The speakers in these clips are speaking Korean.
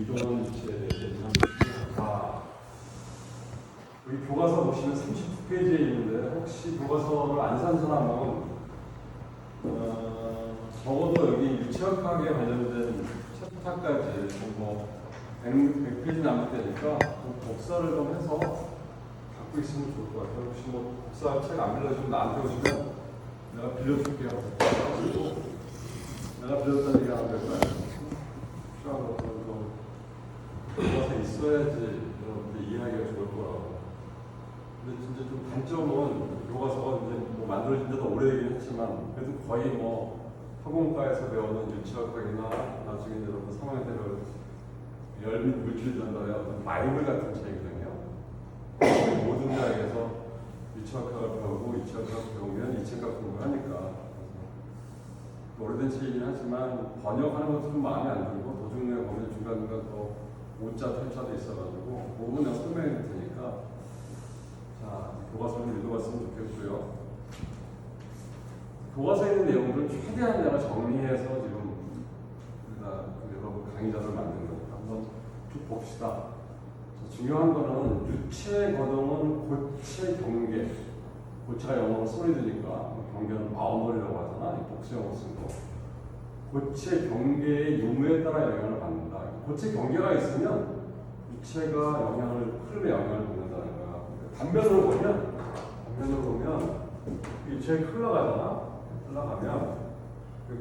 이동원 유치에 대해서 얘기합니다. 여기 교과서 보시면 39페이지에 있는데 혹시 교과서를 안 산 사람은 적어도 여기 유치학과학에 관련된 챕터까지 뭐 100페이지 남을 때니까 복사를 좀 해서 갖고 있으면 좋을 것 같아요. 혹시 뭐 복사 책 안 빌려주면 나한테 오시면 내가 빌려줄게요. 내가 빌렸다는 얘기 하면 될까요? 필요한 것들은 좀 교과서에 있어야지 여러분들 이해하기가 좋을 거라고. 근데 진짜 좀 단점은 교과서가 이제 뭐 만들어진 지도 오래되긴 했지만 그래도 거의 뭐 학원과에서 배우는 유치학학이나 나중에 여러분 3학년 때 배울 열및 물질 전달의 어떤 바이블 같은 책이거든요. 모든 대학에서 유치학학을 배우고 유치학학을 배우면 이 책 갖고 공부하니까 오래된 책이긴 하지만 번역하는 것도 좀 마음에 안 들고 도중에 보면 중간중간 또 오자 탈자도 있어가지고 그 부분 내가 설명해 드릴 테니까 자 교과서를 읽어봤으면 좋겠고요. 교과서에 있는 내용들을 최대한 내가 정리해서 지금 우리가 여러분 강의자를 만든 거니까 한번 쭉 봅시다. 중요한 거는 유체 거동은 고체 경계, 고체가 영어로 소리드니까 경계는 바운더리라고 하잖아. 복수형으로 쓴 거. 고체 경계의 유무에 따라 영향을 받는다. 고체 경계가 있으면 유체가 흐름에 영향을 받는다는 거야. 단면으로 보면 유체가 흘러가면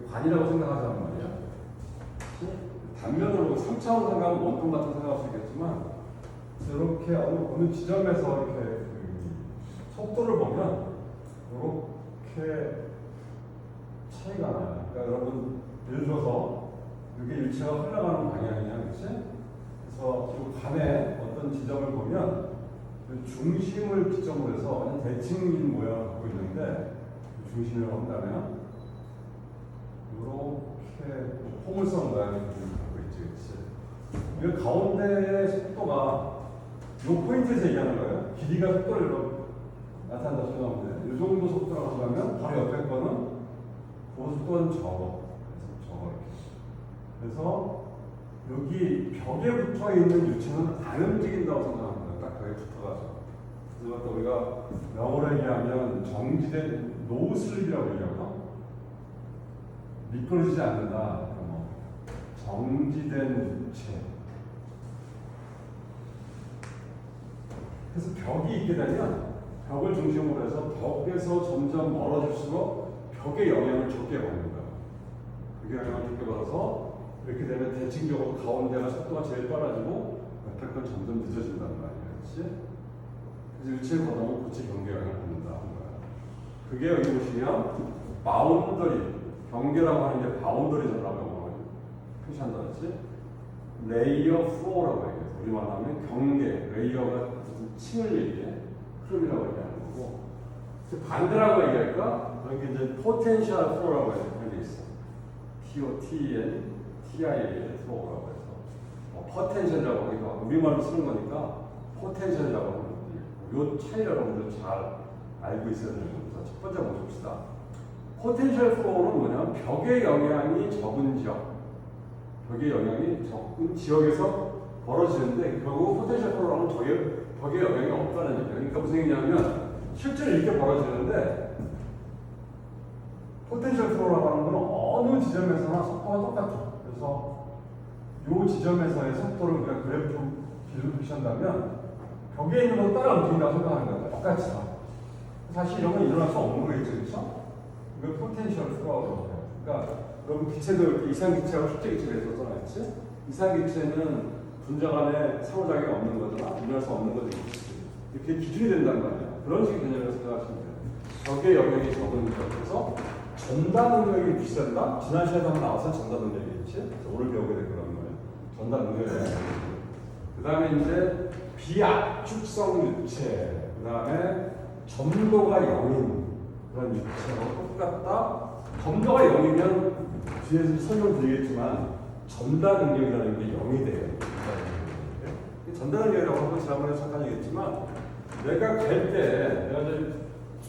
관이라고 생각하자는 말이야. 단면으로 3차원 생각하면 원통 같은 생각할 수 있겠지만 이렇게 어느 지점에서 이렇게 속도를 보면 이렇게 차이가 나요. 그러니까 여러분 예를 들어서 이게 유체가 흘러가는 방향이냐, 그렇지? 그래서 이 간에 어떤 지점을 보면 중심을 기점으로 해서 그냥 대칭인 모양을 갖고 있는데 중심이라고 한다면 이렇게 포물선 모양을 갖고 있지, 그렇지? 이 가운데의 속도가 이 포인트에서 얘기하는 거예요. 길이가 속도를 나타난다 생각하면 돼. 이 정도 속도라고 하면 바로 옆에 거는 그 속도는 적어. 그래서 여기 벽에 붙어 있는 유체는 안 움직인다고 생각합니다. 딱 벽에 붙어가지고. 그래서 또 우리가 영어로 얘기하면 정지된 노슬립이라고 얘기하거든. 미끄러지지 않는다. 정지된 유체. 그래서 벽이 있게 되면 벽을 중심으로 해서 벽에서 점점 멀어질수록 벽의 영향을 적게 받는 거야. 벽의 영향을 적게 받아서 이렇게 되면 대칭적으로 가운데가 속도가 제일 빨라지고 옆에 건 점점 늦어진단 말이야. 그렇지? 그래서 유체 거동은 고체 경계 영향을 받는다 하는 거야. 그게 여기 보시면 바운더리, 경계라고 하는 게 바운더리라고 표시한다 그랬지? 레이어 플로우라고 얘기해요. 우리말 하면 경계, 레이어가 무슨 층을 얘기해. 흐름이라고 얘기하는 거고. 반대라고 얘기할까? 여기 이제 포텐셜 플로우라고 하는 게 있어. TOTN, TI의 플로우라고 해서 포텐셜이라고 하기도 우리말로 쓰는 거니까 포텐셜이라고 하는 이 차이를 여러분들 잘 알고 있어야 되는 겁니다. 첫 번째 보십시다. 포텐셜 플로우는 뭐냐면 벽의 영향이 적은 지역, 벽의 영향이 적은 지역에서 벌어지는데 결국 포텐셜 플로우라는 벽의 영향이 없다는 얘기예요. 그러니까 무슨 얘기냐면 실제로 이렇게 벌어지는데 포텐셜 플로우라고 하는 건 어느 지점에서나 속도가 똑같아. 그래서 이 지점에서의 속도를 우리가 그래프로 기준으로 표시한다면 벽에 있는 것도 따라 움직인다고 생각하는 거야. 똑같이. 사실 이런 건 일어날 수 없는 거겠죠. 그렇죠? 이거 포텐셜 플로우라고 해요. 그러니까 여러분 기체도 이상기체하고 축제기체가 있었잖아요. 그렇지? 이상기체는 분자 간에 상호작용이 없는 거잖아. 일어날 수 없는 거지. 이렇게 기준이 된단 말이야. 그런 식의 개념으로 생각하시면 돼요. 벽의 영역이 적은 지역에서 전달 능력이 비싼다? 지난 시간에 한번 나와서 전달 능력이겠지? 그래서 오늘 배우게 될 거란 말이에요. 전달 능력이 그 다음에 이제 비압축성 유체, 그 다음에 점도가 0인 그런 유체하고 똑같다. 점도가 0이면 뒤에서 설명드리겠지만 전달 능력이라는 게 0이 돼요. 전달 능력이라고 한번 지난번에 잠깐 얘기했지만 내가 갈 때 내가 이제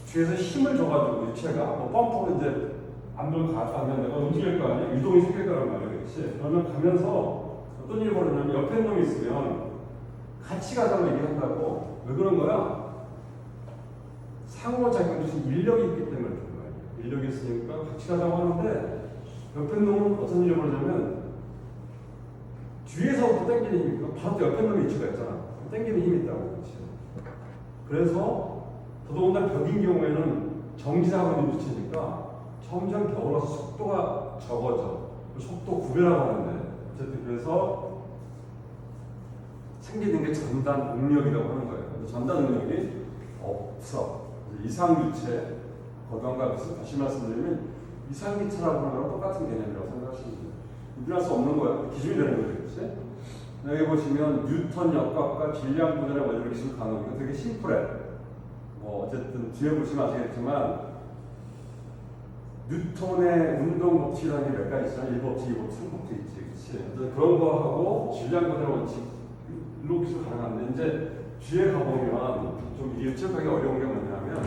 뒤에서 힘을 줘가지고 유체가 뭐 펌프로 이제 안돌 갔다 하면 내가 움직일 거 아니야? 유동이 생길 거란 말이야. 그렇지? 그러면 가면서 어떤 일이 벌어지냐면 옆에 놈이 있으면 같이 가자고 얘기한다고. 왜 그런 거야? 상호작용 무슨 인력이 있기 때문에 그런 거예요. 인력이 있으니까 같이 가자고 하는데 옆에 놈은 어떤 일이 벌어지냐면 뒤에서부터 당기는 힘이 있고 바로 옆에 놈이 위치가 있잖아. 당기는 힘이 있다고. 그렇지. 그래서 더더군다나 벽인 경우에는 정지하고 있는 위치니까 점점 겨울어서 속도가 적어져. 속도 구별하고 하는데 어쨌든 그래서 생기는 게 전단 응력이라고 하는 거예요. 근데 전단 응력이 없어. 이상유체, 거동과 것을 다시 말씀드리면 이상기체라고 하는 거랑 똑같은 개념이라고 생각하시면 돼요. 유출할 수 없는 거야. 기준이 되는 거죠. 그렇지? 여기 보시면 뉴턴 역학과 질량 분열의 원리 기술 가능. 이거 되게 심플해. 뭐 어쨌든 뒤에 보시면 아시겠지만 뉴턴의 운동 법칙이라는 게 몇 가지 있잖아. 1법칙, 2법칙, 3법칙 있지. 그렇지? 그런 거하고 질량 분열의 원칙 일로 기술 가능한데 이제 뒤에 가보면 좀 일체하기 어려운 게 뭐냐면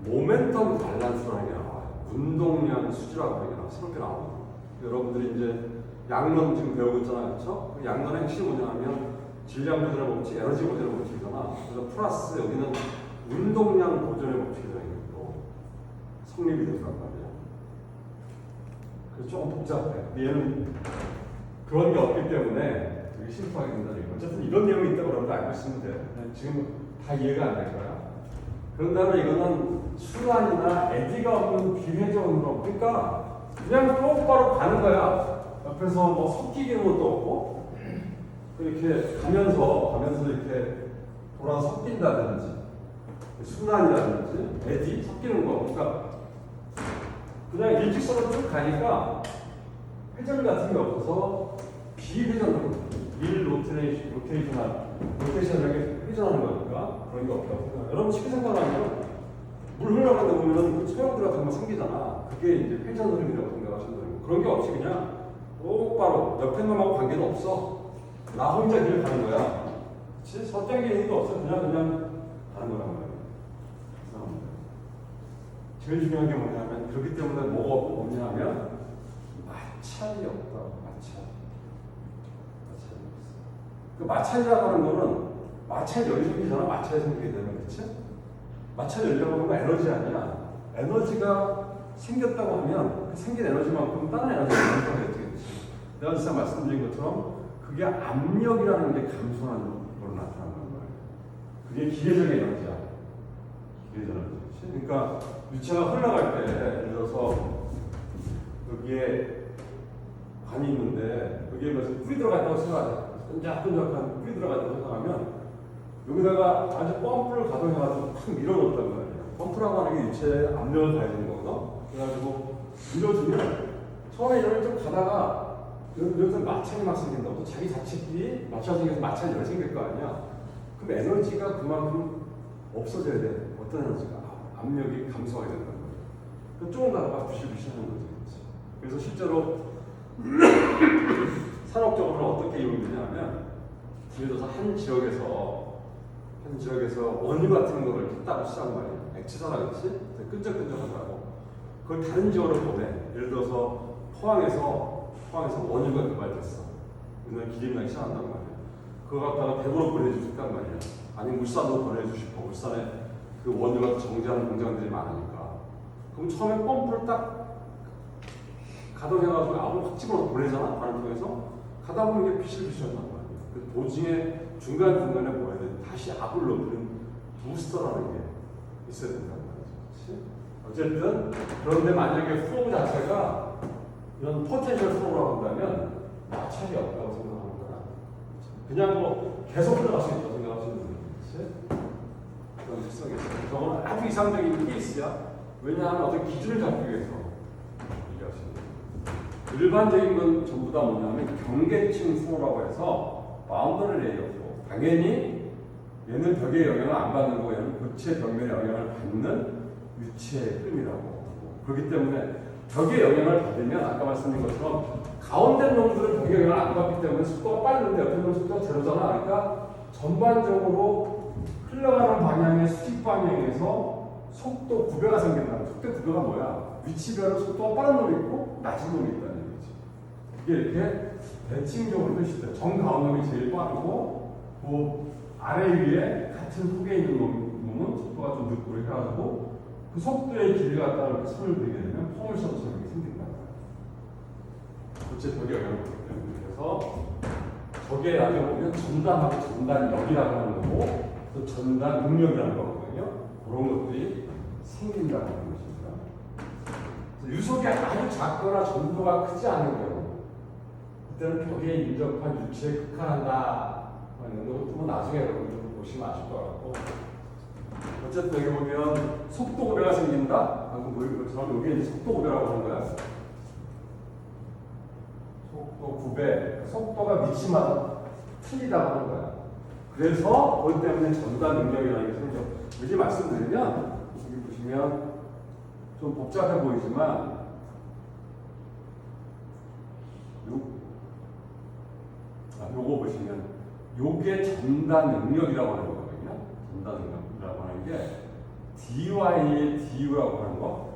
모멘텀 밸런스라는 게 나와요. 운동량 수지라고 하는 게 나와요. 새롭게 나와요. 여러분들이 이제 양론 지금 배우고 있잖아요. 그렇죠? 그 양론의 핵심이 뭐냐면 질량 보존의 법칙, 에너지 보존의 법칙이잖아. 그래서 플러스 여기는 운동량 보존의 법칙이라는 게 또 성립이 되더란 말이야. 그래서 조금 복잡해. 얘는 그런 게 없기 때문에 되게 심플하게 된다는 얘기예요. 어쨌든 이런 내용이 있다고 여러분들 알고 있으면 돼. 지금 다 이해가 안 될 거야. 그런 다음에 이거는 순환이나 에디가 없는 비회전 운동. 그러니까 그냥 똑바로 가는 거야. 옆에서 뭐 섞이는 것도 없고 이렇게 가면서 이렇게 돌아 섞인다든지 순환이라든지 에디 섞이는 거. 그러니까 그냥 일직선으로 쭉 가니까 회전 같은 게 없어서 비회전, 로테이션하게 회전하는 거니까 그런 게 없다고 생각해요. 여러분 쉽게 생각하면 물 흘러가는 데 보면은 소용돌이 같은 거 생기잖아. 그게 이제 회전 흐름이라고 생각하시면 되고 그런 게 없이 그냥 똑바로 옆에 놈하고 관계는 없어. 나 혼자 길을 가는 거야. 그치? 서땡기는 게 없어. 그냥 가는 거란 말이야. 제일 중요한 게 뭐냐면 그렇기 때문에 뭐가 없냐면 마찰이 없다. 마찰이 없어. 그 마찰이라고 하는 거는 마찰 열이 생기잖아. 마찰이 생기게 되면 그렇지? 마찰 열이라고 하는 건 에너지 아니야. 에너지가 생겼다고 하면 그 생긴 에너지만큼 다른 에너지가 생겨야지. 내가 지금 말씀드린 것처럼 그게 압력이라는 게 감소하는 걸로 나타나는 거예요. 그게 기계적인 에너지야. 기계적 에너지. 그러니까 유체가 흘러갈 때 예를 들어서 여기에 관이 있는데 여기에 무슨 뿔이 들어갔다고 생각하자. 끈적끈적한 뿔이 들어갔다고 생각하면 여기다가 아주 펌프를 가동해가지고 확 밀어넣었단 말이에요. 펌프라고 하는 게 유체에 압력을 가해주는 거거든. 그래가지고 밀어주면 처음에 이렇게 좀 가다가 여기서 마찰이 막 생긴다고. 또 자기 자체끼리 마찰이 생겨서 마찰이 열이 생길 거 아니야. 그럼 에너지가 그만큼 없어져야 돼. 어떤 에너지가? 압력이 감소하게 된다는 거예요. 조금 가다가 부실부실하는 거죠. 그래서 실제로 산업적으로는 어떻게 이루어지냐면 예를 들어서 한 지역에서 원유 같은 거를 탔다고 시작한 말이에요. 액체잖아, 그렇지? 끈적끈적하다고. 그걸 다른 지역으로 보내. 예를 들어서 포항에서 원유가 개발됐어. 그러면 기름이 나기 시작한단 말이에요. 그거 갖다가 대구로 보내주셨단 말이에요. 아니면 울산으로 보내주고 싶어. 울산에 그 원유가 정제하는 공장들이 많으니까. 그럼 처음에 펌프를 딱 가동해가지고 압을 확 집어넣어 보내잖아. 바람 통해서. 가다 보면 이게 비실비실한단 말이에요. 그 도중에 중간중간에 뭐야 돼? 다시 압을 높이는 부스터라는 게 있어야 된단 말이죠. 그렇지? 어쨌든 그런데 만약에 플로우 자체가 이런 포텐셜 플로우라고 한다면 마찰이 없다고 생각하는 거야. 그냥 뭐 계속 흘러갈 수 있다고 생각하시는 거지. 그런 특성이 있어요. 저건 아주 이상적인 케이스야. 왜냐하면 어떤 기준을 잡기 위해서 얘기하시는 거예요. 일반적인 건 전부 다 뭐냐면 경계층 플로우라고 해서 바운더리 레이어 플로우. 당연히 얘는 벽의 영향을 안 받는 거고 얘는 고체 벽면의 영향을 받는 유체의 흐름이라고. 그렇기 때문에 벽의 영향을 받으면 아까 말씀드린 것처럼 가운데 놈들은 벽의 영향을 안 받기 때문에 속도가 빠른데 옆에 놈 속도가 제로잖아. 그러니까 전반적으로 흘러가는 방향의 수직 방향에서 속도 구배가 생긴다는. 속도 구배가 뭐야? 위치별로 속도가 빠른 놈이 있고 낮은 놈이 있다는 얘기지. 그게 이렇게 대칭적으로 표시돼요. 정가운놈이 제일 빠르고 그 아래 위에 같은 속에 있는 놈은 속도가 좀 늦고 이렇게 해가지고 그 속도의 길이를 갖다가 이렇게 선을 그리게 되면 포물선처럼 이렇게 생긴다. 전체 벽에 영향을 받기 때문에. 그래서 저게 나중에 보면 전단하고 전단력이라고 하는 거고 또 전단 능력이라는 거거든요. 그런 것들이 생긴다고 하는 것입니다. 유속이 아주 작거나 전도가 크지 않은 경우 그때는 벽에 인접한 유치에 극한한다 하는 것도 뭐 나중에 여러분들 보시면 아실 것 같고 어쨌든 여기 보면 속도 구배가 생긴다. 방금 보인 것처럼 여기 이제 속도 구배라고 하는 거야. 속도 구배, 속도가 위치마다 틀리다고 하는 거야. 그래서 그것 때문에 전단 능력이라는 게 생겨. 이렇게 말씀드리면 여기 보시면 좀 복잡해 보이지만 요거 보시면 요게 전단 능력이라고 하는 거거든요. 전단 능력이라고 하는 게 dy의 du라고 하는 거.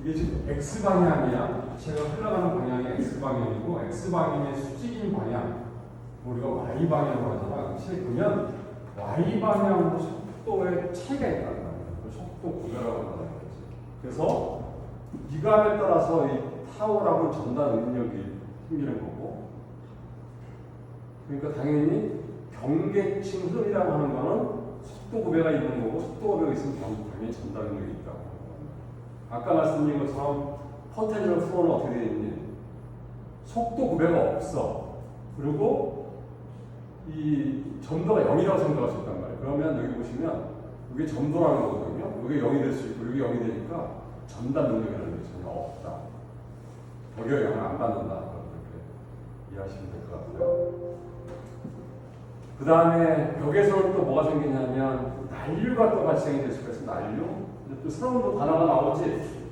이게 지금 x 방향이야. 제가 흘러가는 방향이 x 방향이고 x 방향의 수직인 방향 우리가 y 방향으로 하잖아. 그렇지? 그러면 y 방향으로 속도의 차이가 있다는 거예요. 속도 구별하고 한다는 거지. 그래서 미감에 따라서 이 타오라고 전단 능력이 생기는 거고. 그러니까 당연히 경계층 흐름이라고 하는 거는 속도 구배가 있는 거고 속도 구배가 있으면 당연히 전단 능력이 있다고. 아까 말씀드린 것처럼 포텐셜 플로우는 어떻게 되어 있니? 속도 구배가 없어. 그리고 이 점도가 0이라고 생각할 수 있단 말이에요. 그러면 여기 보시면 이게 점도라는 거거든요. 이게 0이 될 수 있고 이게 0이 되니까 전단 능력이라는 게 전혀 없다. 벽에 영향을 안 받는다. 그렇게 이해하시면 될 것 같고요. 그 다음에 벽에서는 또 뭐가 생기냐면 난류가 또 발생이 될 수가 있어. 난류. 또 새로운 또 단어가 나오지.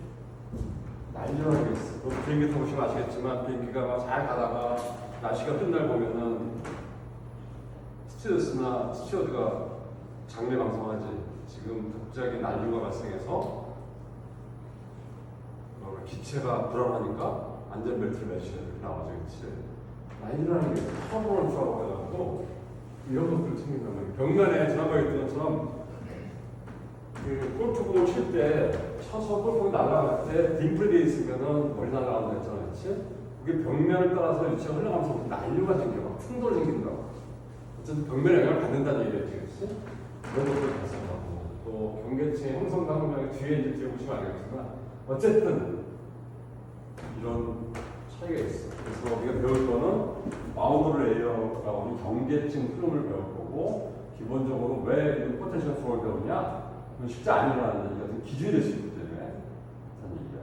난류라는 게 있어. 비행기 타보시면 아시겠지만 비행기가 막 잘 가다가 날씨가 뜬날 보면은 스튜어드가 장례 방송하지. 지금 갑자기 난류가 발생해서 기체가 불안하니까 안전벨트를 매셔야 이렇게 나와져 있지. 난류라는 게 처음 줄 알아가지고 이런 것들이 생긴단 말이에요. 벽면에 지난번에 했던 것처럼 그 골프공을 칠 때 쳐서 골프공이 날아갈 때 딤플되어 있으면은 멀리 날아간다 했잖아, 그렇지? 그게 벽면을 따라서 유체가 흘러가면서 난류가 생겨, 막 충돌이 생긴다고. 어쨌든 벽면에 영향을 받는다는 얘기겠지, 그렇지? 그런 것들 발생하고 또 경계층의 형성과 형성의 뒤에 이제 보시면 알겠지만 어쨌든 이런 차이가 있어. 그래서 우리가 배울 거는 바운드 레이어라고 하는 경계층 흐름을 배울 거고 기본적으로 왜 이 포텐셜 플로우를 배우냐? 그건 실제 안 일어나는 어떤 기준이 될 수 있기 때문에 하는 얘기야.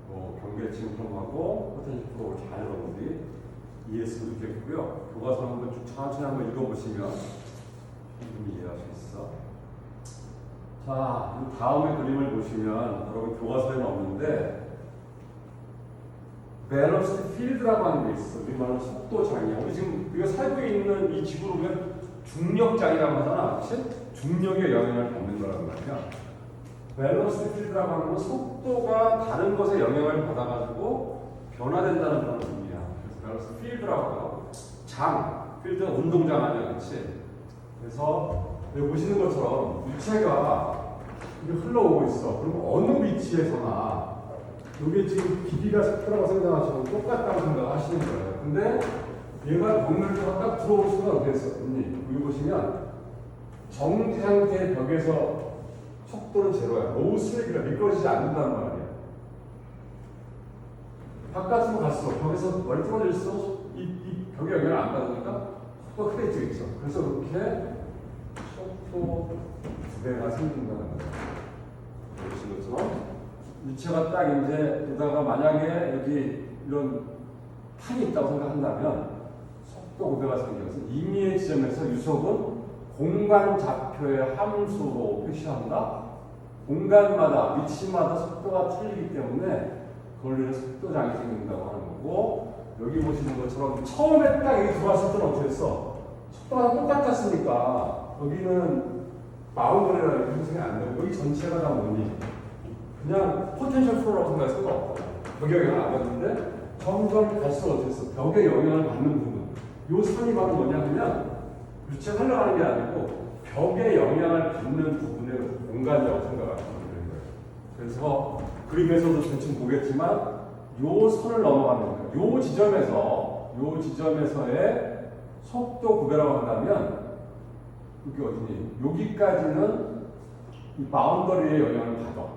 그래서 경계층 흐름하고 포텐셜 플로우를 잘 여러분들이 이해했으면 좋겠고요. 교과서 한번 쭉 천천히 한번 읽어보시면 좀 이해할 수 있어. 자, 다음에 그림을 보시면 여러분 교과서에는 없는데 밸런스 필드라고 하는 게 있어. 우리 말하는 속도장이야. 우리 지금 우리가 살고 있는 이 지구를 보면 중력장이라고 하잖아. 그치? 중력의 영향을 받는 거란 말이야. 밸런스 필드라고 하는 건 속도가 다른 것에 영향을 받아가지고 변화된다는 그런 의미야. 그래서 밸런스 필드라고 하고 장, 필드가 운동장 아니야. 그치? 그래서 여기 보시는 것처럼 유체가 흘러오고 있어. 그럼 어느 위치에서나 이게 지금 길이가 색깔하고 생각하시면 똑같다고 생각하시는 거예요. 근데 얘가 벽면을 딱 들어올 수가 없겠어. 여기 보시면 정지 상태의 벽에서 속도는 제로야. 노 슬릭이라 미끄러지지 않는다는 말이야. 바깥으로 갔어. 벽에서 멀뚱해져 있어. 이 벽에 영향을 안 받으니까 속도가 크게 뛰어있어. 그래서 그렇게 속도 구배가 생긴다는 거예요. 보시는 것처럼 유체가 딱 이제 그러다가 만약에 여기 이런 판이 있다고 생각한다면 속도 구배가 생겨서 임의의 지점에서 유속은 공간 좌표의 함수로 표시한다. 공간마다 위치마다 속도가 틀리기 때문에 그걸로 속도장이 생긴다고 하는 거고 여기 보시는 것처럼 처음에 딱 여기 들어왔을 때는 어떻게 했어? 속도가 똑같았으니까 여기는 바운더리라는 형성이 안 되고 여기 전체가 다 뭐니? 그냥 포텐셜 플로우라고 생각해서 상관없다. 벽에 영향을 안 받는데 점점 갈수록 어땠어? 벽에 영향을 받는 부분. 요 선이 바로 뭐냐 하면 유체가 흘러가는 게 아니고 벽에 영향을 받는 부분의 공간이라고 생각하시면 되는 거예요. 그래서 그림에서도 대충 보겠지만 요 선을 넘어가는 거예요. 요 지점에서의 속도 구배라고 한다면 여기 어디니? 여기까지는 이 바운더리에 영향을 받아.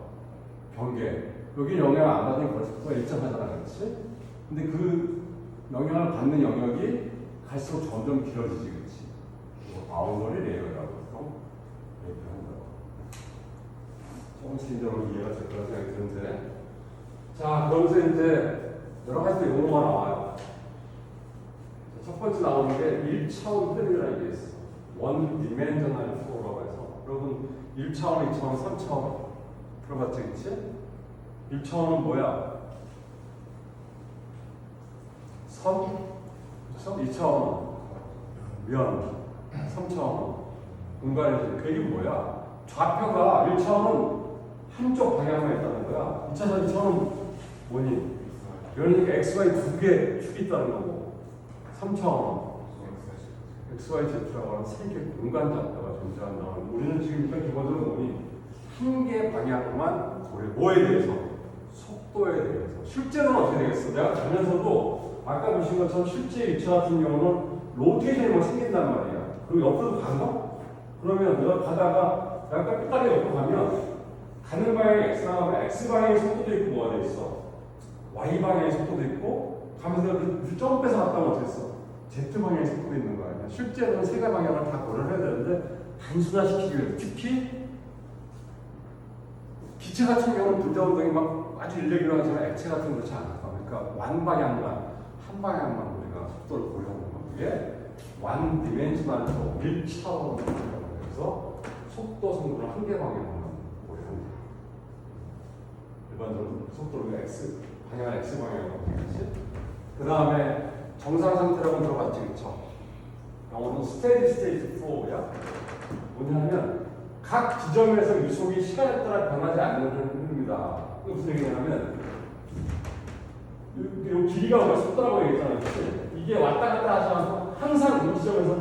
경계. 여기 영향을 안 받으면 벌써 일정하잖아, 그렇지? 근데 그 영향을 받는 영역이 갈수록 점점 길어지지, 그렇지? 바운더리 레이어라고 얘기하는 거야. 조금씩 이제 이해가 될 거라 생각이 드는데, 자, 그러면서 이제 여러 가지 용어가 나와요. 첫 번째 나오는 게 1차원 흐름이라는 게 있어. 원 디멘셔널 플로우라고 해서. 여러분 1차원, 2차원, 3차원 들어봤지, 그치? 1차원은 뭐야? 선, 그쵸? 2차원은 면, 3차원은 공간이지. 그 얘기는 뭐야? 좌표가 1차원은 한쪽 방향만 있다는 거야. 2차원, 2차원은 뭐니? 그러니까 XY 두 개 축이 있다는 거고, 3차원은 XY, Z라고 하는 세 개의 공간 좌표가 존재한다는. 우리는 지금 일단 기본적으로 뭐니? 한 개 방향만 고려. 뭐에 대해서? 속도에 대해서. 실제로는 어떻게 되겠어? 내가 가면서도 아까 보신 것처럼 실제 위치 같은 경우는 로테이션이 뭐 생긴단 말이야. 그리고 옆으로 간다? 그러면 내가 가다가 약간 삐딱이 옆으로 가면 가는 방향이 X라고 하면 X 방향의 속도도 있고 뭐가 돼 있어? Y 방향의 속도도 있고 가면서 그 점프해서 갔다 오면 어떻게 했어? Z 방향의 속도도 있는 거 아니야? 실제로는 세 가지 방향을 다 고려를 해야 되는데 단순화시키기 위해서 특히 기체 같은 경우는 분자 운동이 막 아주 일렉으로 하지만 액체 같은 건 그렇지 않아. 그러니까 완 방향만, 한 방향만 우리가 속도를 고려하는 거. 그게 완 디멘셔널 플로우, 1차원으로 그래서 속도 성분을 한 개 방향만 고려한다. 일반적으로 속도를 X 방향은 X 방향으로 하겠지. 그 다음에 정상 상태라고 들어봤지, 그렇죠? 영어는 스테디 스테이트 플로우야. 뭐냐면 각 지점에서 유속이 시간에 따라 변하지 않는 흐름입니다. 이게 무슨 얘기냐면 이 길이가 뭐야? 속도라고 얘기했잖아요. 그치? 이게 왔다 갔다 하지 않고 항상 이 지점에서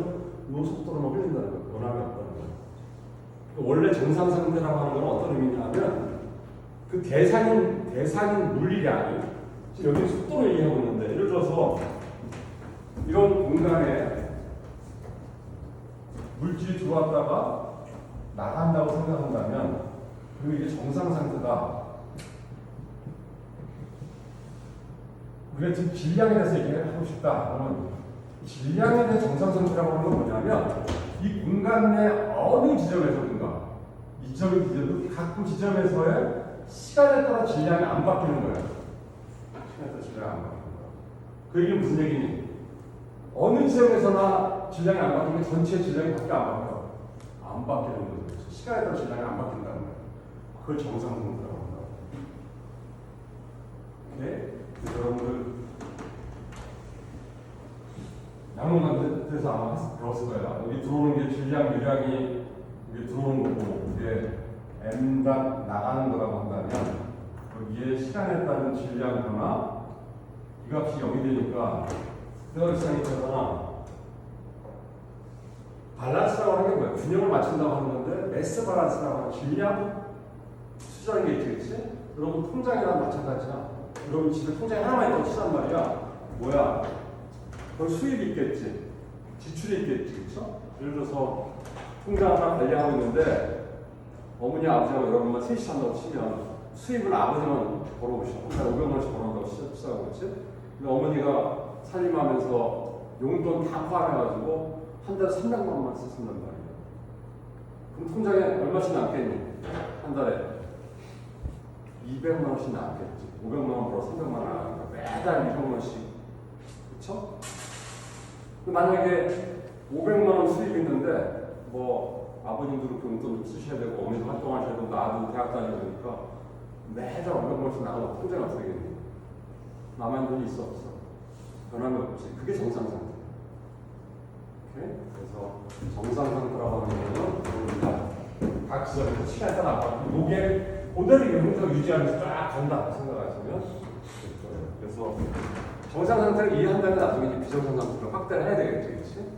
이 속도로만 흘린다는 거예요. 변함이 없다는 거예요. 원래 정상 상태라고 하는 건 어떤 의미냐면 그 대상인 물리량이 지금 여기 속도를 얘기하고 있는데 예를 들어서 이런 공간에 물질이 들어왔다가 나간다고 생각한다면 그리고 이게 정상 상태다. 우리가 지금 질량에 대해서 얘기를 하고 싶다. 그러면 질량에 대한 정상 상태라고 하는 건 뭐냐면 이 공간 내 어느 지점에서든가 이 지점이 지점도 각 지점에서의 시간에 따라 질량이 안 바뀌는 거예요. 시간에 따라 질량이 안 바뀌는 거예요. 그 얘기는 무슨 얘기니? 어느 지점에서나 질량이 안 바뀌면 전체 질량이 밖에 안 바뀌어요. 안 바뀌는 거죠. 시간에 따라 질량이 안 바뀐다는 거예요. 그걸 정상 상태라고 한다. 오케이? 여러분들 양론관에서 아마 배웠을 거예요. 여기 들어오는 게 질량, 유량이 여기 들어오는 거고 이게 m단 나가는 거라고 한다면 여기에 시간에 따른 질량 변화 이 값이 0이 되니까 대각상이 되잖아. 밸런스라고 하는 게 뭐야? 균형을 맞춘다고 하는 건데 매스 밸런스라고 하는 질량 수라는 게 있겠지? 여러분 통장이랑 마찬가지야. 여러분 집에 통장이 하나만 있다고 치단 말이야. 뭐야? 거기 수입이 있겠지. 지출이 있겠지. 그쵸? 예를 들어서 통장 하나 관리하고 있는데 어머니 아버지하고 여러분만 셋이 산다고 치면 수입은 아버지만 벌어오시고 한 달에 500만원씩 벌어온다고 치자고 그렇지? 근데 어머니가 살림하면서 용돈 다 포함해가지고 한 달에 300만 원만 쓰신단 말이야. 그럼 통장에 얼마씩 남겠니? 한 달에 200만 원씩 남겠지. 500만 원 벌어 300만 원 나가니까 매달 200만 원씩. 그쵸? 만약에 500만 원 수입이 있는데 뭐 아버님도 그 용돈 쓰셔야 되고 어머니도 활동하셔야 되고 나도 대학 다녀야 되니까 매달 500만 원씩 나가면 통장에 어떻게 되겠니? 남은 돈이 있어 없어? 변함이 없지. 그게 정상 상태. 오케이? 그래서 정상 상태라고 하는 거는 각 지점에서 시간에 따라 안 바뀌고 이게 그대로 형태를 유지하면서 쫙 간다 생각하시면 될 거예요. 그래서 정상 상태를 이해한다면 나중에 이제 비정상 상태로 확대를 해야 되겠지, 그렇지?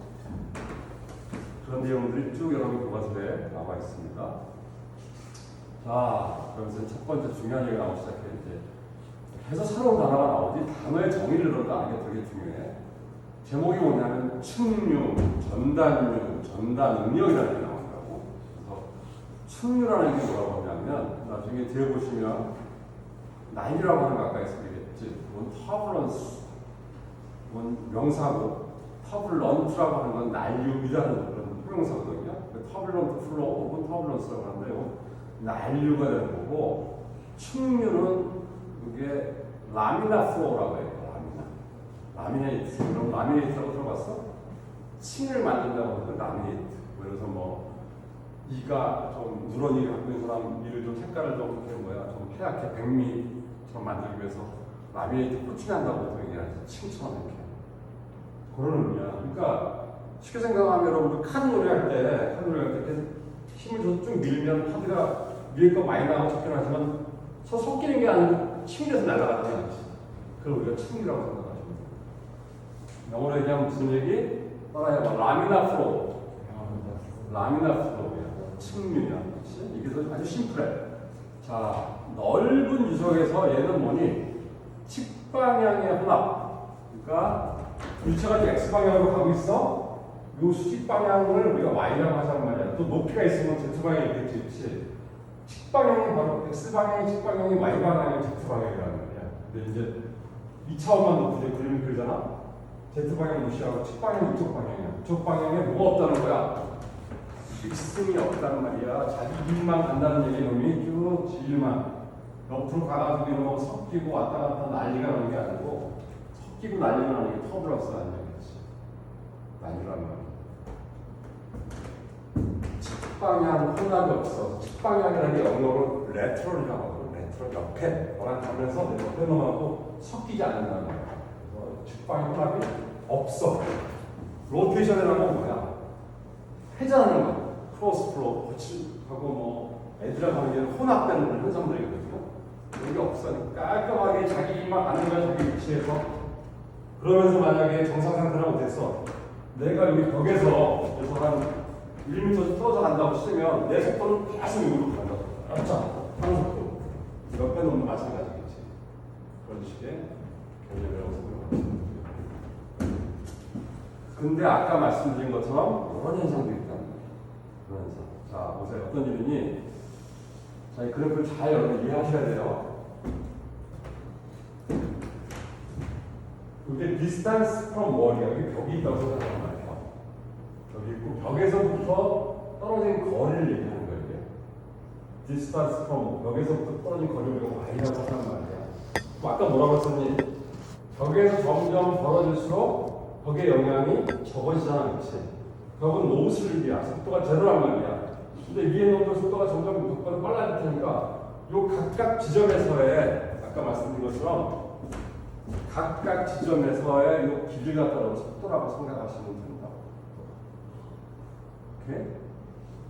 그런 내용들이 쭉 여러분 교과서에 나와 있습니다. 자, 그러면서 첫 번째 중요한 얘기가 나오기 시작해. 이제 해서 새로운 단어가 나오지 단어의 정의를 들어가는 게 되게 중요해. 제목이 뭐냐면 충류, 전단류, 전단 능력이라는 게 나온다고. 그래서 충류라는 게 뭐라고 하냐면 나중에 뒤에 보시면 난이라고 하는 거 아까 했었겠지. 그건 터블런스, 그건 명사고 터블런트라고 하는 건 난류이라는 그런 형용사거든요. 터블런트 플로우 혹은 터블런스라고 하는데 난류가 되는 거고 충류는 그게 라미나 플로우라고 해요. 라미네이트. 그럼 라미네이트라고 들어봤어? 층을 만든다고 하는 라미네이트. 그래서 뭐 이가 좀 누런이 갖고 있는 사람 이를 좀 색깔을 좀 하얗게 백미처럼 만들기 위해서 라미네이트 코팅한다고 보통 얘기하지. 층처럼 이렇게. 그런 의미야. 그러니까 쉽게 생각하면 여러분 카드 놀이 할 때 이렇게 힘을 줘서 쭉 밀면 카드가 위에 거 많이 나가고 적게 나지만 서로 섞이는 게 아니고 층이라서 날아가잖아. 그걸 우리가 층이라고 생각하죠. 영어로 얘기하면 무슨 얘기? 따라해봐. 라미나 플로우. 라미나 플로우야. 층류야. 그렇지? 이게 아주 심플해. 자, 넓은 유속에서 얘는 뭐니? 측방향의 혼합. 그러니까 유체가 X방향으로 가고 있어. 요 수직 방향을 우리가 Y라고 하자는 말이야. 또 높이가 있으면 Z방향이 있겠지. 그렇지? 측방향이 바로 X방향이 측방향이 Y방향이 Z방향이라는 말이야. 근데 이제 2차원만 놓고 이제 그림을 그리잖아. Z방향 무시하고 측방향 이쪽 방향이야. 이쪽 방향에 뭐가 없다는 거야? 직승이 없다는 말이야. 자기 길만 간다는 얘기 놈이 쭉 길만 옆으로 가가지고 이런 거 섞이고 왔다 갔다 난리가 나는 게 아니고 섞이고 난리가 나는 게 터블러스라는 얘기지. 난리라는 말이야. 측방향 혼합이 없어. 측방향이라는 게 영어로 레트럴이라고 하거든. 레트럴 옆에 가면서 내 옆에 놈하고 섞이지 않는다는 거야. 측방향 혼합이 없어. 로테이션이라는 건 뭐야? 회전하는 거. 크로스 플로우, 거치하고 뭐 애들하고 하는 게 혼합되는 그런 현상들이거든요. 그런 게 없어. 깔끔하게 자기 입만 가는 거야, 자기 위치에서. 그러면서 만약에 정상 상태라고 됐어. 내가 여기 벽에서 그래서 한 1m 떨어져 간다고 치면 내 속도는 계속 여기로 간다. 맞죠? 하는 속도. 옆에 놓으면 마찬가지겠지. 그런 식의 개념이라고 생각합니다. 근데 아까 말씀드린 것처럼 이런 현상도 있다는 거예요. 그런 현상. 자, 보세요. 어떤 일이니? 자, 이 그래프를 잘 여러분 이해하셔야 돼요. 이게 distance from wall이야. 여기 벽이 있다고 생각하는 말이에요. 여기 있고 벽에서부터 떨어진 거리를 얘기하는 거예요. 이게. distance from 벽에서부터 떨어진 거리를 우리가 y라고 하는 말이야. 아까 뭐라고 했었니? 벽에서 점점 벌어질수록 벽의 영향이 적어지잖아, 그렇지? 벽은 노슬립이야. 속도가 제로란 말이야. 근데 위에 놓은 속도가 점점 벽보다 빨라질 테니까 요 각각 지점에서의 아까 말씀드린 것처럼 각각 지점에서의 요 길을 갖다가 속도라고 생각하시면 된다. 오케이?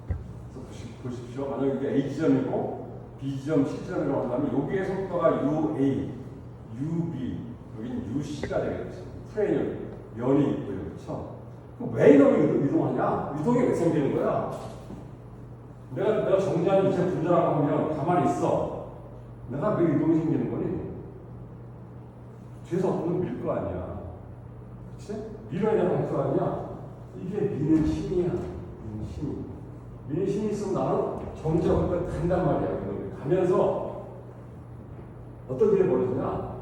그래서 보십시오. 만약에 이게 A 지점이고 B 지점, C 지점이라고 한다면 여기의 속도가 UA, UB, 여기는 UC가 되겠지. 프레임 면이 있고요, 그렇죠? 그럼 왜 이놈이 이동하냐? 이동이 왜 생기는 거야? 내가 정지한 이체 분자라고 하면 가만히 있어. 내가 왜 이동이 생기는 거니? 뒤에서 어떤 놈 밀 거 아니야. 그치? 밀어야 되는 거 아니야? 이게 미는 힘이야. 미는 힘이. 미는 힘이 있으면 나는 정지하고 간단 말이야. 가면서 어떤 일이 벌어지냐?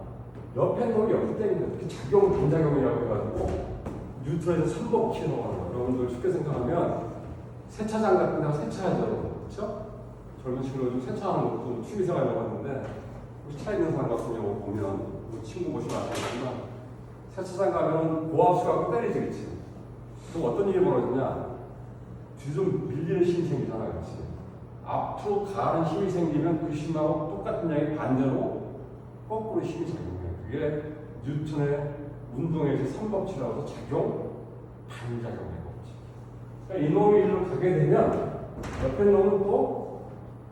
옆에 놈이 옆에 땡기는 거야. 작용, 반작용이라고 해가지고 뉴트론에서 삼복키로 하는 거야. 여러분들 쉽게 생각하면 세차장 같은 데가 세차하죠. 그렇죠? 젊은 친구들 좀 세차하는 것도 취미생활이라고 하는데 차 있는 사람 같은 경우 보면 친구 보시면 아시겠지만 세차장 가면 고압수가 때리지, 그렇지? 그럼 어떤 일이 벌어지냐? 뒤로 밀리는 힘이 생기잖아, 그렇지? 앞으로 가는 힘이 생기면 그 힘하고 똑같은 양의 반대로 거꾸로 힘이 작용해. 그게 뉴턴의 운동에서 삼법칙이라고 해서 작용, 반작용의 법칙. 그러니까 이놈이 일로 가게 되면 옆에 놈은 또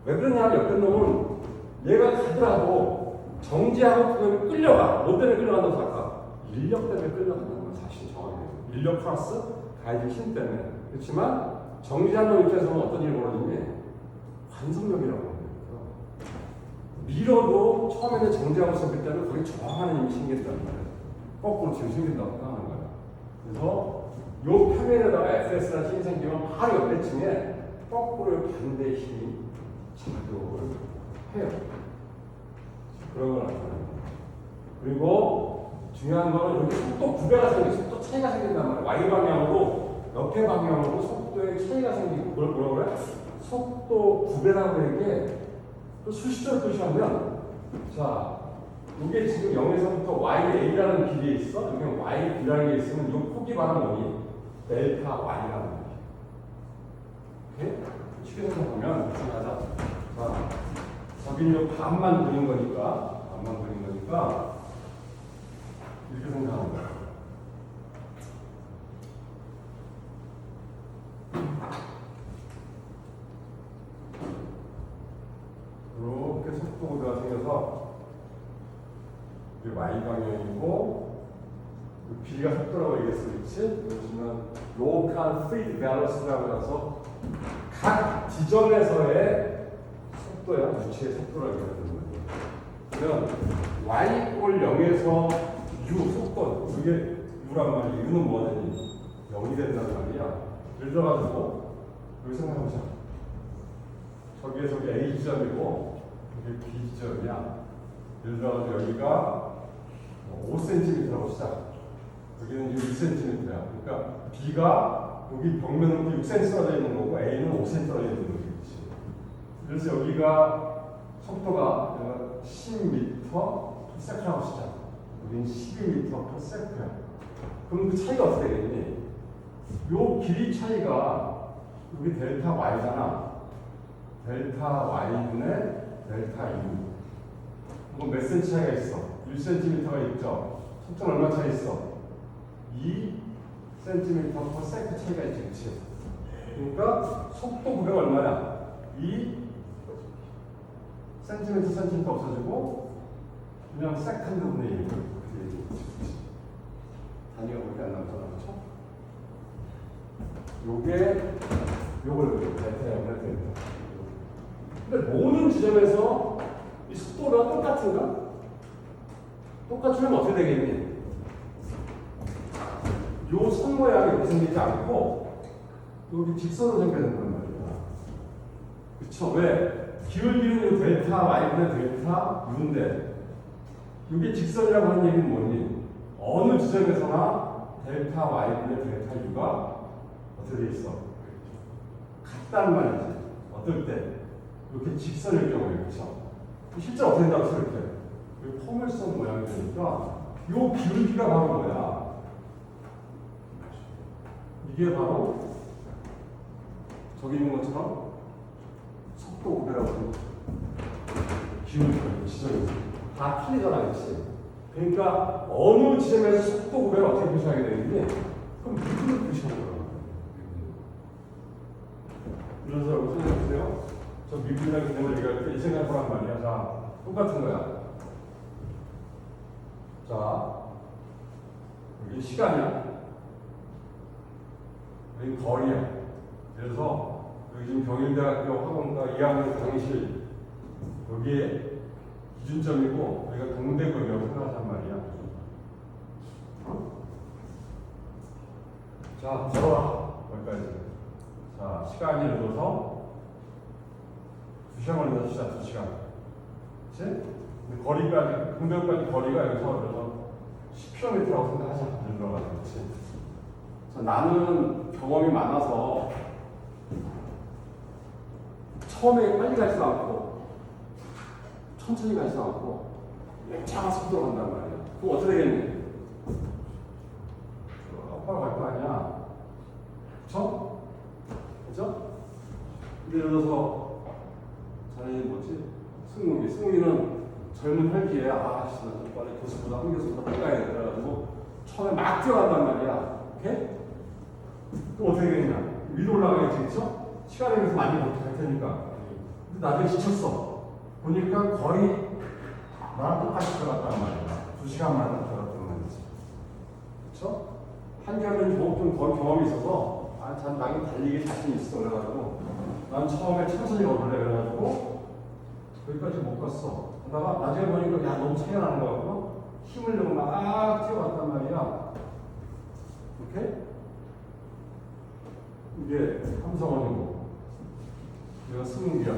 왜 그러냐면 옆에 놈은 얘가 가더라도 정지하고 그놈이 끌려가. 뭐 때문에 끌려간다고 생각하? 인력 때문에 끌려간다는 건 사실 정확해요. 인력 플러스 가이드 힘 때문에. 그렇지만 정지한 놈 입장에서는 어떤 일이 벌어지니 관성력이라고 합니다. 밀어도 처음에는 정지하고 있을 때는 거기 저항하는 힘이 생긴단 말이에요. 거꾸로 지금 생긴다고 생각하는 거예요. 그래서 요 평면에다가 SS라는 힘이 생기면 바로 옆에층에 거꾸로 반대 힘이 작용을 해요. 그런 걸 나타내는 거예요. 그리고 중요한 거는 여기 속도 구배가 생기고 속도 차이가 생긴단 말이에요. Y 방향으로 옆에 방향으로 속도의 차이가 생기고 그걸 뭐라고 그래? 속도 구배라고 하는 게 또 수식적으로 표시하면 자 이게 지금 0에서부터 YA라는 길이에 있어. 여기 YB라는 게 있으면 이 폭이 바로 뭐니? 델타 Y라는 거예요. 오케이? 쉽게 생각하면 하자. 자, 저기는 반만 그린 거니까 이렇게 생각하는 거야. 이렇게 속도가 생겨서 이게 Y 방향이고 B가 속도라고 얘기했어, 그렇지? 보시면 local fluid velocity라고 해서 각 지점에서의 속도야, 물체의 속도라고 얘기하는 거예요. 그러면 Y 꼴 0에서 U 속도, 이게 U란 말이야. U는 뭐냐니? 0이 된다는 말이야. 예를 들어가지고 여기 생각해보자. 저기 A 지점이고 여기 B 지점이야. 예를 들어서 여기가 5cm라고 시작. 여기는 6cm야. 그러니까 B가 여기 벽면 높이 6cm 떨어져 있는 거고 A는 5cm 떨어져 있는 거지. 그래서 여기가 속도가 10m/s라고 시작. 여기는 12m/s야. 그럼 그 차이가 어떻게 되겠니? 요 길이 차이가 여기 델타 Y잖아. 델타 Y분의 델타 U. 이거 몇 cm 차이가 있어? 1cm가 있죠? 속도는 얼마 차이 있어? 2cm/s 차이가 있지, 그치? 그러니까 속도 구배가 얼마야? 2cm 없어지고 그냥 세컨드분의 1. 단위가 그렇게 안 나오잖아, 그쵸? 요걸 델타야, 델타. 근데 모든 지점에서 이 속도가 똑같은가? 똑같으면 어떻게 되겠니? 요 선 모양이 이렇게 생기지 않고 여기 직선으로 생겨진단 말이야. 그쵸? 왜? 기울기는 이 델타 Y분의 델타 U인데 이게 직선이라고 하는 얘기는 뭐니? 어느 지점에서나 델타 Y분의 델타 U가 어떻게 돼 있어? 같단 말이지. 어떨 때? 이렇게 직선일 경우에, 그렇죠? 실제 어떻게 된다고 생각해? 이 포물선 모양이 되니까 이 기울기가 바로 뭐야? 이게 바로 저기 있는 것처럼 속도 구배라고 하는 기울기가 지점이 다 틀리잖아, 그렇지? 그러니까 어느 지점에서 속도 구배를 어떻게 표시하게 되는지 그럼 미분을 표시하는 거라고. 그래서 여기 생각해보세요. 저 미분이라는 개념을 얘기할 때 이 생각을 하란 말이야. 자, 똑같은 거야. 자, 여기 시간이야. 여기 거리야. 그래서 여기 지금 경일대학교 학원과 2학년 강의실 여기에 기준점이고 여기가 동대구역이라고 생각하란 말이야. 자, 들어와. 여기까지. 자, 시간이 늘어서 2시간 걸린다 치자, 2시간. 그치? 근데 거리까지, 동대구까지 거리가 여기서 그래서 10km라고 생각하자. 들어가서, 그치? 자, 나는 경험이 많아서 처음에 빨리 가지도 않고 천천히 가지도 않고 일정한 속도로 간단 말이야. 그럼 어떻게 되겠니? 아빠가 갈 거 아니야. 그쵸? 그죠? 근데 예를 들어서 자네 뭐지? 승훈이는 젊은 혈기에 나 빨리 교수보다 한 교수보다 빨리 가야 돼. 그래가지고 처음에 막 뛰어간단 말이야. 오케이? 그럼 어떻게 되겠냐? 위로 올라가야지, 그쵸? 시간에 비해서 많이 갈 테니까. 근데 나중에 지쳤어. 보니까 거의 나랑 똑같이 들어갔단 말이야. 2시간 만에 들어갔단 말이지. 그렇죠? 한결은 좀 경험이 있어서 참 나는 달리기 자신 있어 그래가지고 난 처음에 천천히 걸을래 그래가지고 거기까지 못 갔어. 그러다가 나중에 보니까 야 너무 차이가 나는 거 같고 힘을 내고 막 뛰어갔단 말이야. 이렇게 이게 함성원이고 내가 승기야,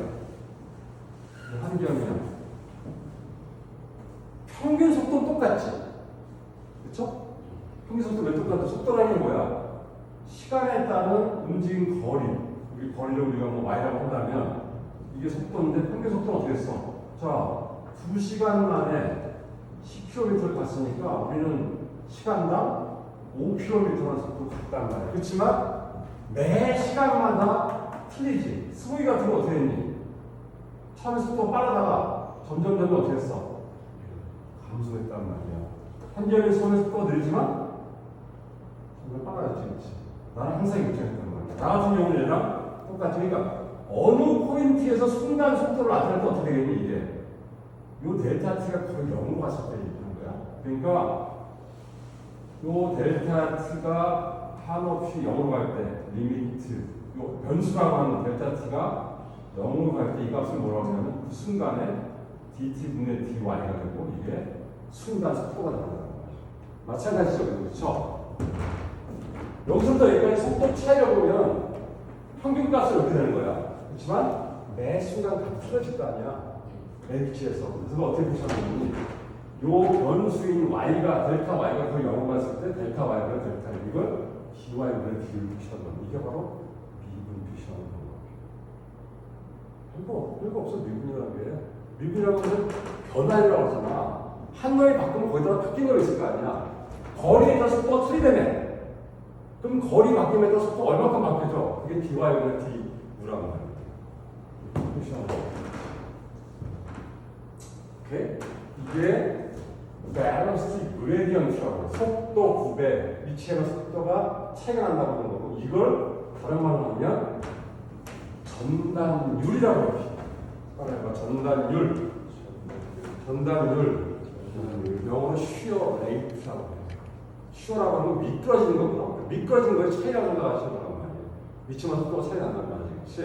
한기영이야. 평균 속도는 똑같지, 그렇죠? 평균 속도 왜 똑같아? 속도라는 게 뭐야? 시간에 따른 움직임 거리, 우리 거리를 우리가 뭐 y라고 한다면 이게 속도인데 평균 속도는 어떻게 했어? 자, 2시간 만에 10km를 갔으니까 우리는 시간당 5km라는 속도로 갔단 말이야. 그렇지만 매 시간마다 틀리지. 스무이 같은 거 어떻게 했니? 처음에 속도가 빠르다가 점점 어떻게 했어? 감소했단 말이야. 한결의 손의 속도가 느리지만 정말 빨라졌지, 그렇지? 나는 항상 이렇게 했단 말이야. 나 같은 경우는 얘랑 똑같이. 그러니까 어느 포인트에서 순간 속도를 나타낼 때 어떻게 되겠니, 이게? 요 델타 t가 거의 0으로 갔을 때 얘기하는 거야. 그러니까 요 델타 t가 한없이 0으로 갈 때, 리미트, 요 변수라고 하는 델타 t가 0으로 갈 때 이 값을 뭐라고 하냐면 그 순간에 dt분의 dy가 되고 이게 순간 속도가 나온다는 거예요. 마찬가지죠, 그렇죠? 여기서부터 여기까지 속도 차이를 보면 평균 값은 이렇게 되는 거야. 그렇지만 매 순간 다 틀어질 거 아니야. 매 위치에서. 그래서 어떻게 보시냐면 요 변수인 y가 델타 y가 거의 0으로 갔을 때 델타 y가 델타 이걸 dy분의 d를 표시하는 겁니다. 이게 바로 미분 표시하는 거예요. 별거 없어. 미분이라는 게. 미분이라는 것은 변화라고 하잖아. 한 놈이 바꾸면 거기다가 바뀐 놈이 있을 거 아니야. 거리에 따라 속도가 틀리다며. 그럼 거리 바뀜에 따라 속도가 얼마큼 바뀌죠? 그게 dy분의 d우라는 거예요. 표시하는 거. 오케이? 이게 밸런스 그레디언트라고 해요. 속도 9배, 위치에 따라 속도가 차이가 난다고 하는 거고, 이걸 다른 말로 하면 전단율이라고 해요. 전단율. 영어로 쉬어 레이트라고 해요. 쉬어라고 하는 건 미끄러지는 거구나. 미끄러지는 거에 차이가 난다고 하시는 거란 말이에요. 위치만 속도가 차이가 난단 말이지, 그렇지?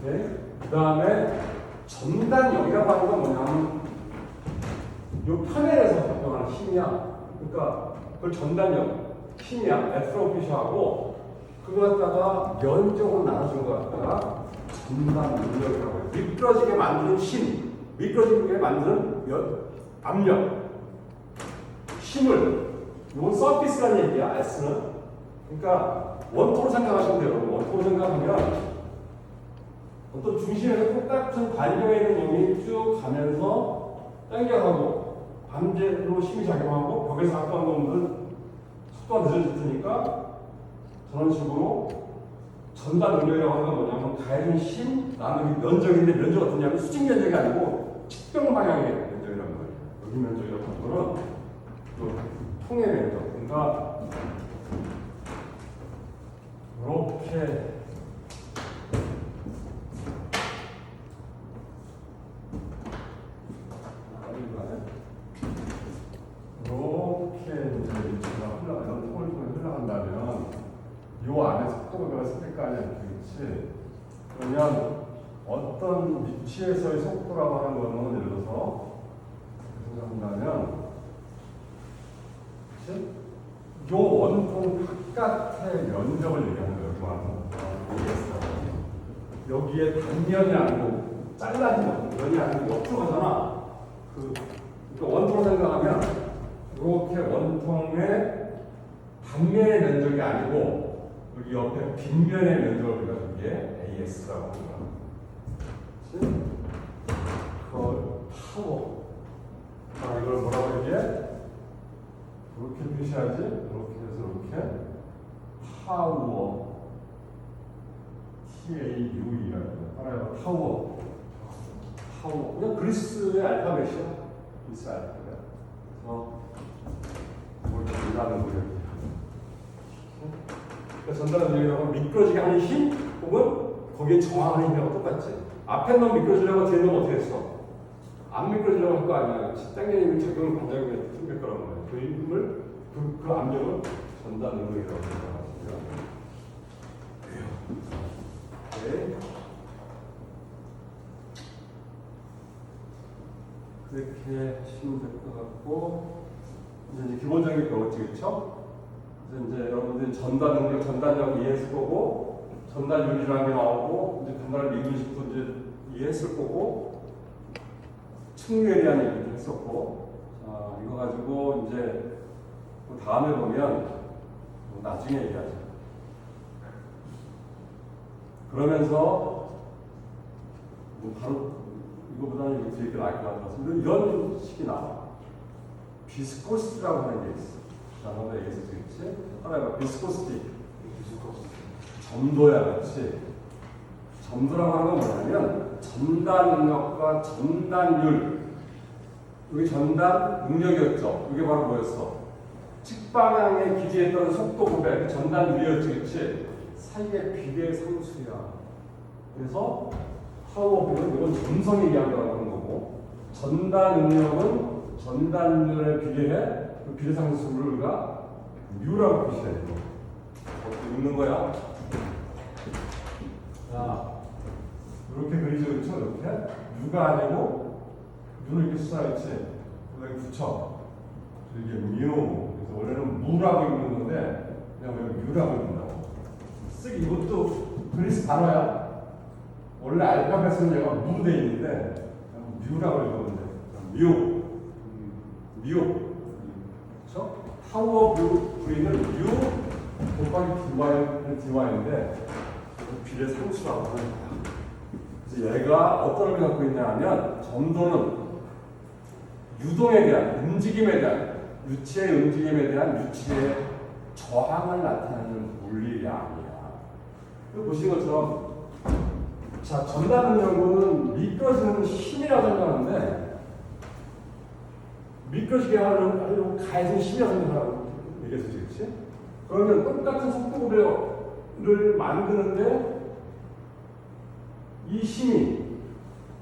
네? 그 다음에 전단력이라고 하는 건 뭐냐면 요 파넬에서 작동하는 힘이야. 그러니까 그걸 전단력, 힘이야. F로 표시하고 그거 갖다가 면적으로 나눠준 거 갖다가 전단능력이라고 해요. 미끄러지게 만드는 힘, 미끄러지게 만드는 압력, 힘을, 이건 서피스라는 얘기야, S는. 그러니까 원토로 생각하시면 돼요. 원토로 생각하면 어떤 중심에서 똑같은 관경에 있는 놈이 쭉 가면서 당겨가고 반대로 힘이 작용하고 벽에서 가까운 놈들은 속도가 늦어질 테니까 저런 식으로 전단 능력이라고 하는 건 뭐냐면 가해진 힘 나누기 면적인데 면적 어떠냐면 수직 면적이 아니고 측정 방향의 면적이라는 거예요. 여기 면적이라고 하는 거는 그 통의 면적. 그러니까 이렇게 이렇게 이제 위치가 흘러가는 통을 통해 흘러간다면 이 안에 속도가 있을 거 아니야, 그렇지? 그러면 어떤 위치에서의 속도라고 하는 거는 예를 들어서 생각한다면, 그렇지? 이 원통 바깥의 면적을 얘기하는 거예요. 여기에 단면이 아니고 잘라진 거, 면이 아니고 옆으로 가잖아. 그러니까 원통을 생각하면 이렇게 원통의 단면의 면적이 아니고 여기 옆에 빗면의 면적을 우리가 여기에 AS라고 합니다. 그렇지? 그걸 파워. 자, 이걸 뭐라고 얘기해? 이렇게 표시하지? 이렇게 해서 이렇게 파워. TAUE라고 따라요. 파워. 그냥 그리스의 알파벳이야. 그리스 알파벳. 그래서 뭘 전달하는 거예요. 그러니까 전달하는 능력이라고 미끄러지게 하는 힘 혹은 거기에 저항하는 힘이라고 똑같지. 앞에 놈 미끄러지려고 뒤에 놈 어떻게 했어? 안 미끄러지려고 할 거 아니야. 당연히 작용을 반작용이 생길 거라는 거예요. 그 힘을 그 압력을 전달 능력이라고 생각하시고요. 오케이. 그렇게 하시면 될 것 같고, 이제 기본적인 게 배웠지, 그쵸? 그래서 이제 여러분들이 전달 능력, 전달력 이해했을 거고, 전달률이라는 게 나오고, 이제 전달 미분식도 이제 이해했을 거고, 측류에 대한 얘기도 했었고, 자, 이거 가지고 이제 그 다음에 보면 나중에 얘기하죠. 그러면서 뭐 바로 이거보다는 이거 되게 나을 것 같아서 이런 식이 나와. 비스코스티라고 하는 게 있어. 자, 너가 얘기해서 되겠지? 하나가 비스코스티. 점도야, 그렇지? 점도라고 하는 건 뭐냐면 전달 능력과 전달률. 여기 전달 능력이었죠. 이게 바로 뭐였어? 측방향의 기지에 따른 속도 고백, 전달률이었지, 그렇지? 사이의 비례 상수야. 그래서 파워비는 이건 점성에 의한 거라고 하는 거고, 전달 능력은 전달률에 비례해 그 비례 상수를 우리가 뮤라고 표시해야 돼. 어떻게 읽는 거야? 자, 이렇게 그리죠, 그렇죠? 이렇게 뮤가 아니고 뮤를 이렇게 숫자였지. 여기 붙여. 이게 뮤. 그래서 원래는 무라고 읽는 건데 그냥 여기 뮤라고 읽는다고. 쓰기 이것도 그리스 단어야. 원래 알파벳은 얘가 무 돼 있는데 뮤라고 읽으면 돼. 뮤. 그렇죠? 파워 뮤 우리는 뮤 곱하기 dy인데 비례 상수라고 하는 거야. 그래서 얘가 어떤 의미를 갖고 있냐 하면 점도는 유동에 대한 움직임에 대한 유체의 움직임에 대한 유체의 저항을 나타내는 물리량이야. 보시는 것처럼 자, 전달 능력은 미끄러지는 힘이라고 생각하는데 미끄러지게 하려고 가해진 힘이라고 생각하라고 얘기했었지, 그렇지? 그러면 똑같은 속도를 만드는데 이 힘이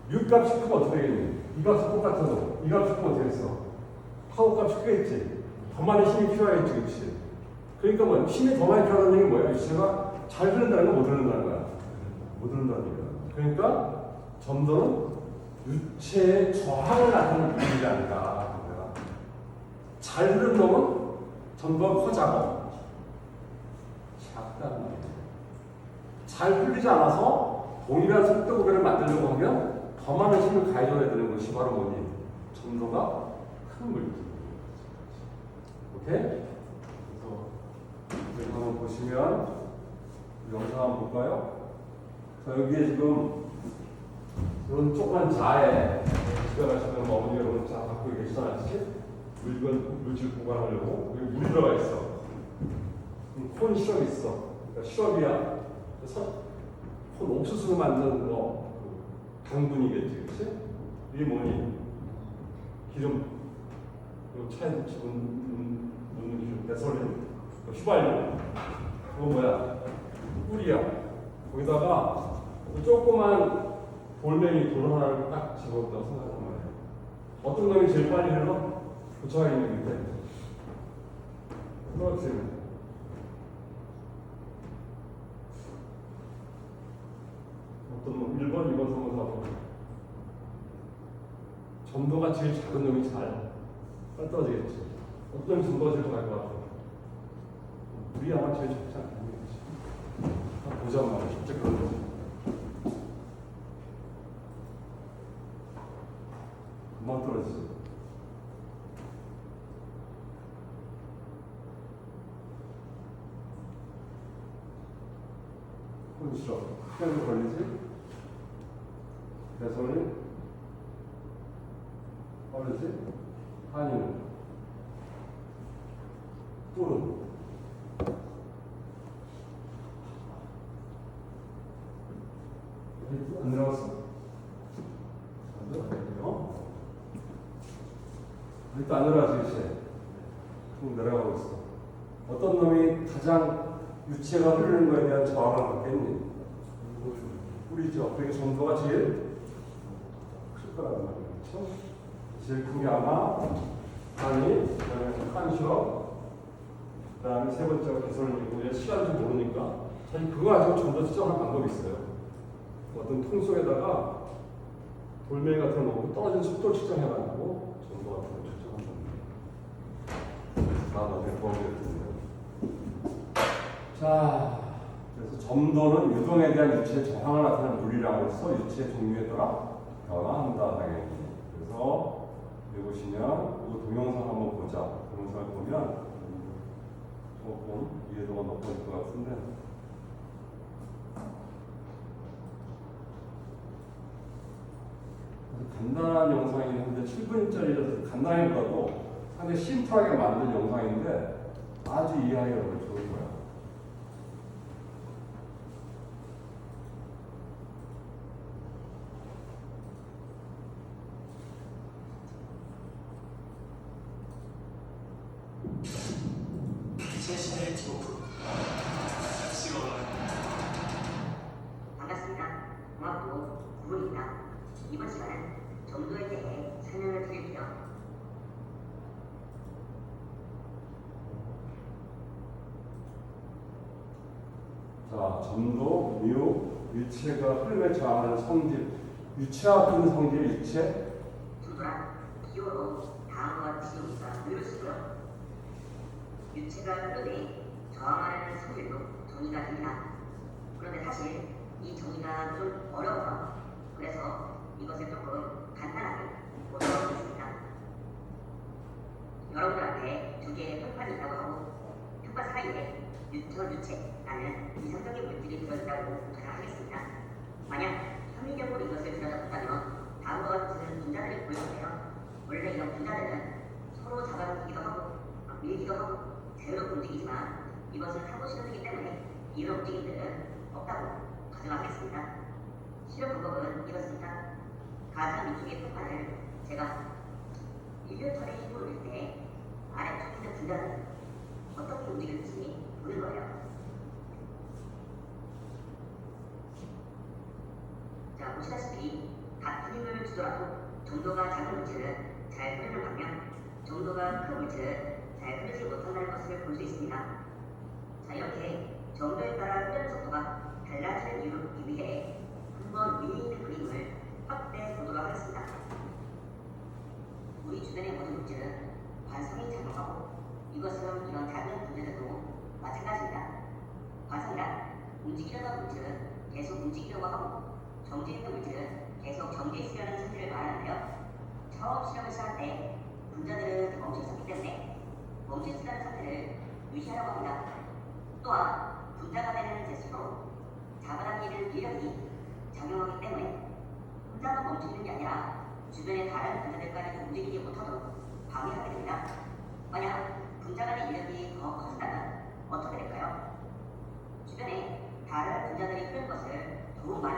뮤값이 크면 어떻게 되겠니? 이 값이 똑같아서 이 값이 크면 어떻게 했어? 파워 값이 크겠지? 더 많은 힘이 필요하겠지, 그렇지? 그러니까 뭐 힘이 더 많이 필요하다는 얘기는 뭐야? 유체가 잘 흐른다는 거 못 흐른다는 거야? 못 흐른다는 얘기야. 그러니까 점도는 유체의 저항을 나타내는 물리량이다. 잘 흐른 놈은 점도가 커자고 작다는 말이야. 잘 흘리지 않아서 동일한 속도 구별을 만들려고 하면 더 많은 힘을 가해줘야 되는 것이 바로 뭐니? 점도가 큰 물질. 오케이? 그래서 한번 보시면 영상 한번 볼까요? 자, 여기에 지금 이런 조그만 자에 집에 가시면 어머니가 이런 자 갖고 계시잖아요. 물질 보관하려고 여기 물이 들어가 있어. 콘 시럽 있어. 그러니까 시럽이야. 그래서 콘 옥수수로 만든 거 당분이겠지, 그렇지? 이게 뭐니? 기름. 요 차에 집은 넣는 기름, 가솔린, 휘발유. 그거 뭐야? 꿀이야. 거기다가 조그만 돌멩이 돌 하나를 딱 집어넣었다고 생각하는 거예요. 어떤 놈이 제일 빨리 흘러? 도처가 있는 밑에. 그렇지. 어떤 놈, 1번, 2번, 3번, 4번. 점도가 제일 작은 놈이 잘 떨어지겠지. 어떤 놈이 점도가 제일 작을 것 같아? 우리 아마 제일 작지 않겠지. 보자 말이야. 진짜 그런 거지. 금방 떨어지지. 싫어. 시간이 걸리지? 배선이 빠르지? 한이는 뿔은 안 내려갔어? 안 내려가요? 아직도 안 내려가지, 그치? 쭉 내려가고 있어. 어떤 놈이 가장 유체가 흐르는 거에 대한 저항을 받겠니? 뿔이죠. 그게 점도가 제일 클 거라는 말이에요. 그렇죠? 제일 큰 게 아마 한이, 그다음에 칸시럽, 그다음에 세 번째가 개선이고 이제 시간을 좀 모르니까 사실 그거 가지고 좀 더 수정할 방법이 있어요. 어떤 통 속에다가 돌멩이 같은 거 넣고 떨어지는 속도를 측정해가지고 정도 같은 거 측정하는 겁니다. 난 어떻게 도움이 됐는데요. 자, 그래서 점도는 유동에 대한 유체의 저항을 나타내는 물리라고 해서 유체의 종류에 따라 변화한다 당연히. 그래서 여기 보시면 이거 동영상 한번 보자. 동영상을 보면 조금 이해도가 높아질 것 같은데. 간단한 영상이긴 한데 7분짜리라서 간단하기보다도 상당히 심플하게 만든 영상인데 아주 이해하기가 너무 좋을 거야. 반갑습니다. 고맙고 구분입니다. 이번 시간은 점도에 대해 설명을 드릴게요. 자, 점도, 묘, 유체가 흐름에 저항하는 성질, 유체 앞은 성질, 유체. 점도란 기호로 다음과 같이 묘를 쓰고요. 유체가 흐름에 저항하는 성질도 정의가 됩니다. 그런데 사실 이 정의가 좀 어려워서 그래서 이것을 조금 간단하게 보도록 하겠습니다. 여러분들한테 두 개의 표판이 있다고 하고 표판 사이에 뉴턴 유체라는 이성적인 물질이 들어있다고 가정하겠습니다. 만약 현미경으로 이것을 들여다본다면 다음과 같은 분자들이 보이는데요. 원래 이런 분자들은 서로 잡아당기기도 하고 밀기도 하고 자유롭게 움직이지만 이것은 사고 실험이기 때문에 이런 움직임들은 없다고 가정하겠습니다. 실험 방법은 이렇습니다. 가장 위쪽의 표판을 제가 1년턴의 힘으로 밀 때 아래쪽에 있는 분자는 어떻게 움직일지 보는 거예요. 자, 보시다시피 같은 힘을 주더라도 점도가 작은 물질은 잘 흐르는 반면 점도가 큰 물질은 잘 흐르지 못한다는 것을 볼 수 있습니다. 자, 이렇게 점도에 따라 흐르는 속도가 달라지는 이유를 보기 위해 한번 위에 있는 그림을 확대 보도록 하겠습니다. 우리 주변의 모든 물질은 관성이 작용하고 이것은 이런 작은 분자들도 마찬가지입니다. 관성이란 움직이려던 물질은 계속 움직이려고 하고 정지해 있는 물질은 계속 정지해 있으려는 상태를 말하는데요. 처음 실험을 시작할 때 분자들은 멈춰 있었기 때문에 멈춰 있으려는 상태를 유지하려고 합니다. 또한 분자가 되는 제수로 잡아당기는 인력이 작용하기 때문에 혼자만 멈춰 있는 게 아니라 주변의 다른 분자들까지 움직이지 못하도록 방해하게 됩니다. 만약 분자 간의 인력이 더 커진다면 어떻게 될까요? 주변에 다른 분자들이 흐르는 것을 더욱 많이